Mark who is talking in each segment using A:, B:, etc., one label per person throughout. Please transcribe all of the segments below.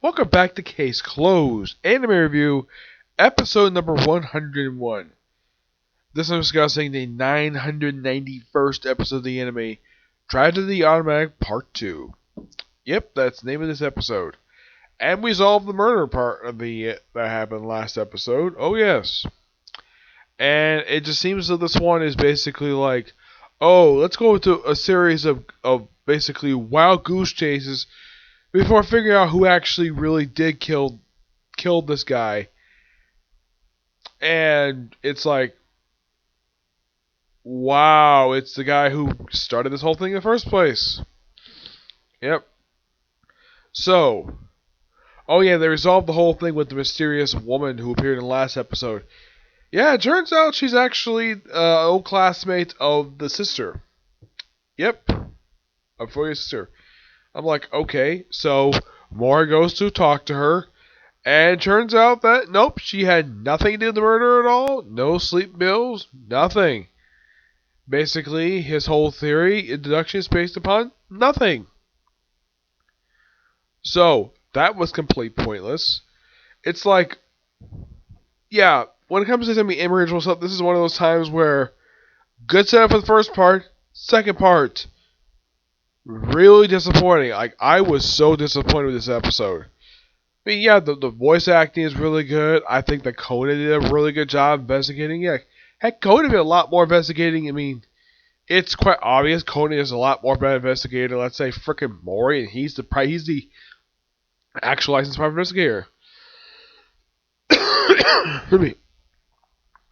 A: Welcome back to Case Closed Anime Review, episode number 101. This I'm discussing the 991st episode of the anime, Tragedy Automatic Part 2. Yep, that's the name of this episode. And we solved the murder part of that happened last episode. Oh yes. And it just seems that this one is basically like, oh, let's go into a series of basically wild goose chases before figuring out who actually really did killed this guy. And it's like, wow, it's the guy who started this whole thing in the first place. Yep. So, oh yeah, they resolved the whole thing with the mysterious woman who appeared in the last episode. Yeah, it turns out she's actually an old classmate of the sister. Yep. Of Fuyu's sister. I'm like, okay, so Mori goes to talk to her, and turns out that, nope, she had nothing to do with the murder at all. No sleep bills, nothing. Basically, his whole theory, deduction is based upon nothing. So, that was complete pointless. It's like, yeah, when it comes to original stuff, this is one of those times where good setup for the first part, second part, really disappointing. Like, I was so disappointed with this episode. I mean, yeah, the voice acting is really good. I think that Conan did a really good job investigating. Yeah, heck, Conan did a lot more investigating. I mean, it's quite obvious Conan is a lot more better investigator. Let's say frickin' Mori, and he's the actual licensed private investigator. For me,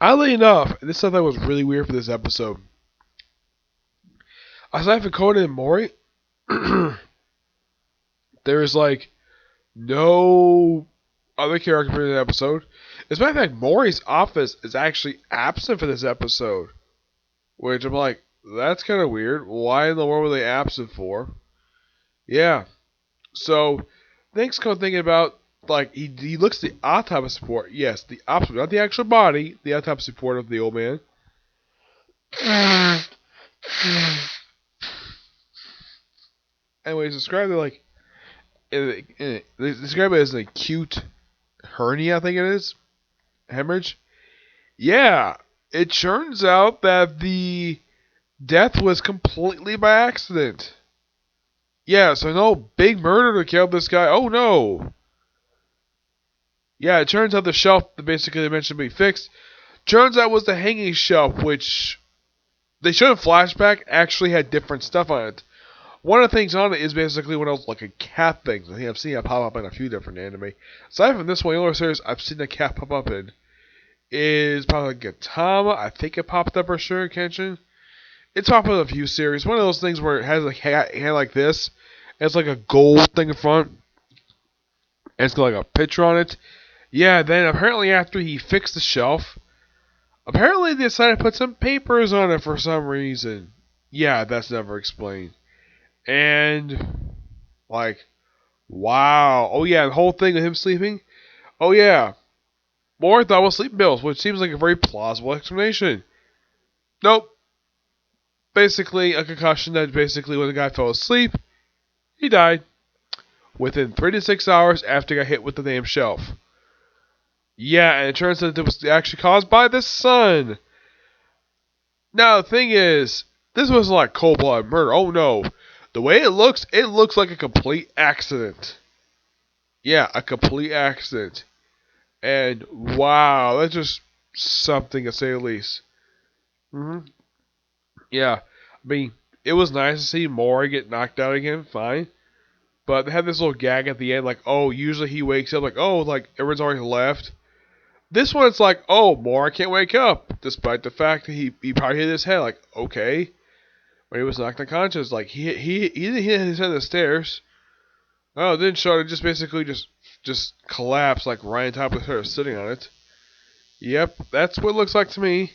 A: oddly enough, this stuff that was really weird for this episode. Aside from Conan and Mori, there's like no other character in the episode. As a matter of fact, Mori's office is actually absent for this episode. Which I'm like, that's kind of weird. Why in the world were they absent for? Yeah. So, things come thinking about, like, he looks at the autopsy report. Yes, the autopsy, not the actual body, the autopsy report of the old man. Anyways, describe it like, they describe it as an acute hernia, I think it is. Hemorrhage. Yeah, it turns out that the death was completely by accident. Yeah, so no big murder to kill this guy. Oh no. Yeah, it turns out the shelf that basically they mentioned being fixed. Turns out was the hanging shelf, which they showed in flashback actually had different stuff on it. One of the things on it is basically one of those like a cat things. I think I've seen it pop up in a few different anime. Aside from this one, the only series I've seen a cat pop up in is probably Gintama. I think it popped up for sure, Kenshin. It's popped up in a few series. One of those things where it has a hand like this. And it's like a gold thing in front. And it's got like a picture on it. Yeah, then apparently after he fixed the shelf, apparently they decided to put some papers on it for some reason. Yeah, that's never explained. And, like, wow. Oh yeah, the whole thing of him sleeping. Oh yeah. More thought was sleep pills, which seems like a very plausible explanation. Nope. Basically, a concussion that basically when the guy fell asleep, he died. Within 3 to 6 hours after he got hit with the damn shelf. Yeah, and it turns out it was actually caused by the sun. Now, the thing is, this wasn't like cold-blooded murder. Oh no. The way it looks like a complete accident. Yeah, a complete accident. And wow, that's just something to say the least. Yeah, I mean, it was nice to see Mori get knocked out again, fine. But they had this little gag at the end, like, oh, usually he wakes up, like, oh, like, everyone's already left. This one, it's like, oh, Mori can't wake up, despite the fact that he probably hit his head, like, okay. When he was knocked unconscious, like, he didn't hit his head on the stairs. Oh, it didn't show it, just basically just collapsed, like, right on top of her, sitting on it. Yep, that's what it looks like to me.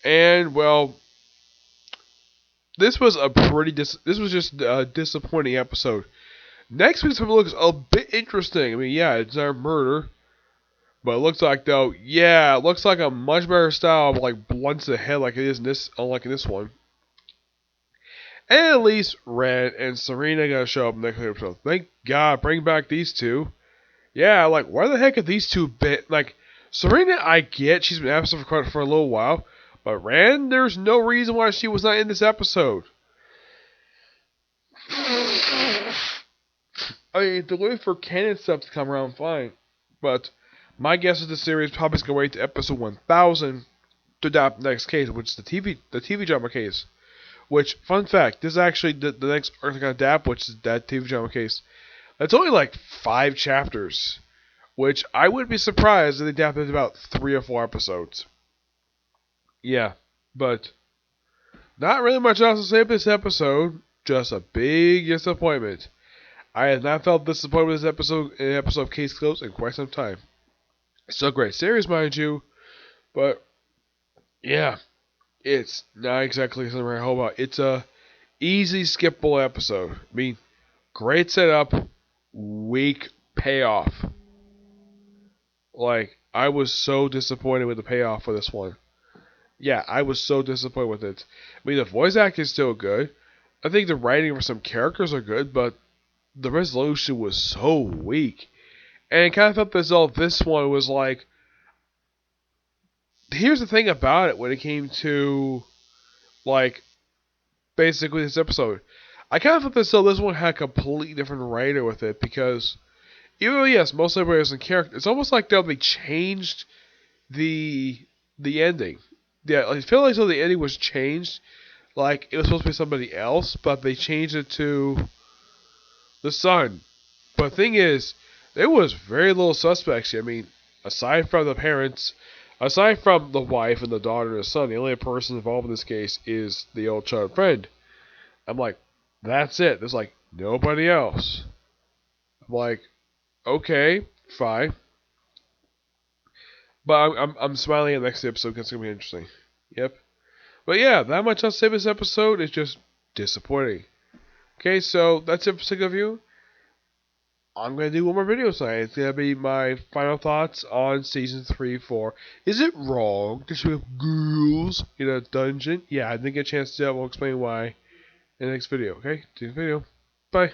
A: And, well, this was just a disappointing episode. Next week's episode looks a bit interesting. I mean, yeah, it's our murder. But it looks like, though, yeah, it looks like a much better style of, like, blunts to the head like it is in this, unlike in this one. And at least Red and Serena are going to show up next episode. Thank God, bring back these two. Yeah, like, where the heck are these two bit? Like, Serena, I get she's been absent for a little while, but Rand, there's no reason why she was not in this episode. I mean, the wait for canon stuff to come around, fine, but my guess is the series probably going to wait to episode 1000 to adapt the next case, which is the TV drama case. Which, fun fact, this is actually the next arc they're going to adapt, which is that TV drama case. It's only like 5 chapters, which I would be surprised if they adapted about 3 or 4 episodes. Yeah, but not really much else to say about this episode. Just a big disappointment. I have not felt disappointed with this episode, an episode of Case Closed, in quite some time. Still a great series, mind you, but yeah, it's not exactly something I hope about. It's a easy skippable episode. I mean, great setup, weak payoff. Like, I was so disappointed with the payoff for this one. Yeah, I was so disappointed with it. I mean, the voice acting is still good. I think the writing for some characters are good, but the resolution was so weak. And I kind of felt as though this one was like, here's the thing about it when it came to, like, basically this episode. I kind of felt as though this one had a completely different writer with it because, even though, yes, most everybody was in character, it's almost like they changed the ending. Yeah, I feel like the ending was changed. Like, it was supposed to be somebody else, but they changed it to the son. But the thing is, there was very little suspects here. I mean, aside from the parents, aside from the wife and the daughter and the son, the only person involved in this case is the old child friend. I'm like, that's it. There's like nobody else. I'm like, okay, fine. But I'm smiling at the next episode because it's gonna be interesting. Yep. But yeah, that much I'll say this episode is just disappointing. Okay, so that's it for Sick of You. I'm going to do one more video tonight. It's going to be my final thoughts on Season 3, 4. Is it wrong to shoot girls in a dungeon? Yeah, I didn't get a chance to do that. We'll explain why in the next video, okay? See you in the video. Bye.